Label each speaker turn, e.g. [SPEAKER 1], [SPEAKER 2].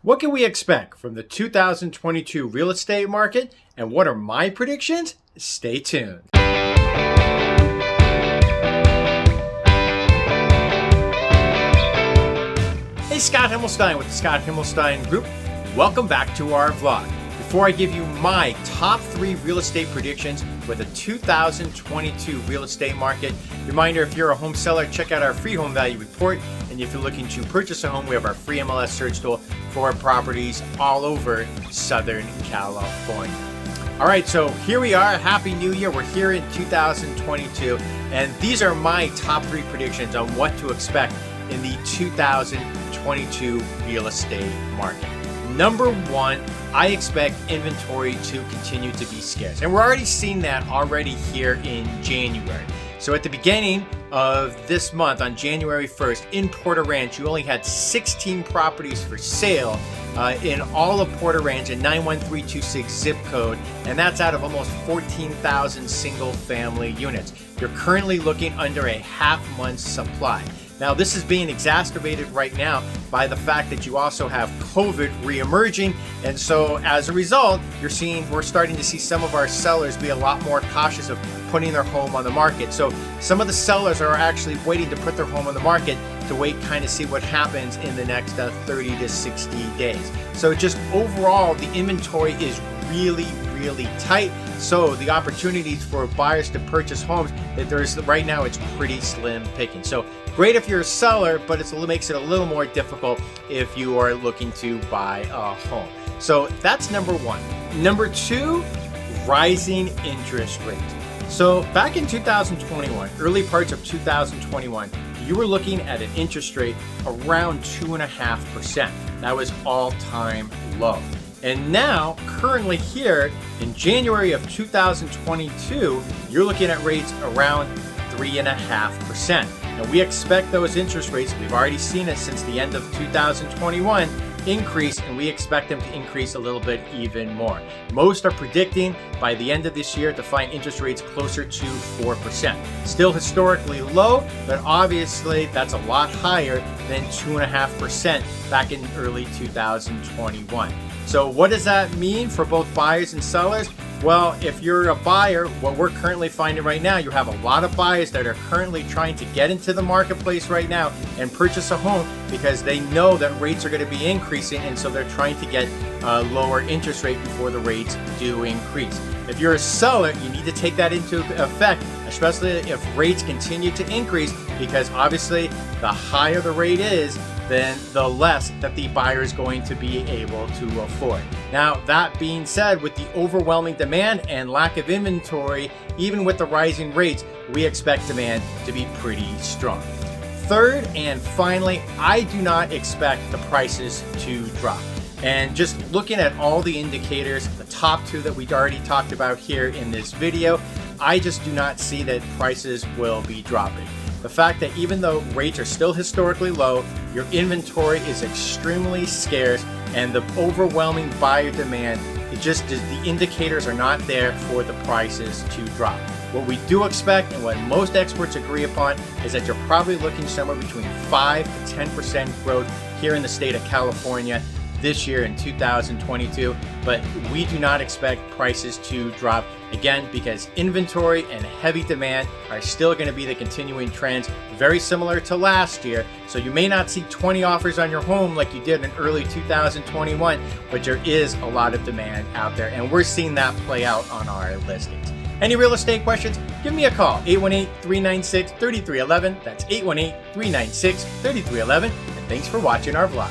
[SPEAKER 1] What can we expect from the 2022 real estate market, and what are my predictions? Stay tuned. Hey, Scott Himelstein with the Scott Himelstein Group. Welcome back to our vlog. Before I give you my top 3 real estate predictions for the 2022 real estate market, reminder, if you're a home seller, check out our free home value report. And if you're looking to purchase a home, we have our free MLS search tool for properties all over Southern California. All right, so here we are. Happy New Year. We're here in 2022, and these are my top 3 predictions on what to expect in the 2022 real estate market. Number 1, I expect inventory to continue to be scarce. And we're already seeing that already here in January. So at the beginning of this month, on January 1st, in Porter Ranch, you only had 16 properties for sale in all of Porter Ranch, a 91326 zip code, and that's out of almost 14,000 single family units. You're currently looking under a half month's supply. Now, this is being exacerbated right now by the fact that you also have COVID reemerging. And so as a result, we're starting to see some of our sellers be a lot more cautious of putting their home on the market. So some of the sellers are actually waiting to put their home on the market to wait, kind of see what happens in the next 30 to 60 days. So just overall, the inventory is really tight. So the opportunities for buyers to purchase homes, right now it's pretty slim picking. So great if you're a seller, but it makes it a little more difficult if you are looking to buy a home. So that's number 1. Number 2, rising interest rates. So back in 2021, early parts of 2021, you were looking at an interest rate around 2.5%. That was all-time low. And now, currently here in January of 2022, you're looking at rates around 3.5%. And we expect those interest rates, we've already seen it since the end of 2021, increase, and we expect them to increase a little bit even more. Most are predicting by the end of this year to find interest rates closer to 4%. Still historically low, but obviously that's a lot higher than 2.5% back in early 2021. So what does that mean for both buyers and sellers? Well, if you're a buyer, what we're currently finding right now, you have a lot of buyers that are currently trying to get into the marketplace right now and purchase a home because they know that rates are going to be increasing, and so they're trying to get a lower interest rate before the rates do increase. If you're a seller, you need to take that into effect, especially if rates continue to increase, because obviously the higher the rate is, then the less that the buyer is going to be able to afford. Now, that being said, with the overwhelming demand and lack of inventory, even with the rising rates, we expect demand to be pretty strong. Third and finally, I do not expect the prices to drop. And just looking at all the indicators, the top 2 that we already talked about here in this video, I just do not see that prices will be dropping. The fact that even though rates are still historically low, your inventory is extremely scarce, and the overwhelming buyer demand, the indicators are not there for the prices to drop. What we do expect, and what most experts agree upon, is that you're probably looking somewhere between 5 to 10% growth here in the state of California this year in 2022, but we do not expect prices to drop, again, because inventory and heavy demand are still going to be the continuing trends, very similar to last year. So you may not see 20 offers on your home like you did in early 2021, but there is a lot of demand out there, and we're seeing that play out on our listings. Any real estate questions? Give me a call, 818-396-3311. That's 818-396-3311. And thanks for watching our vlog.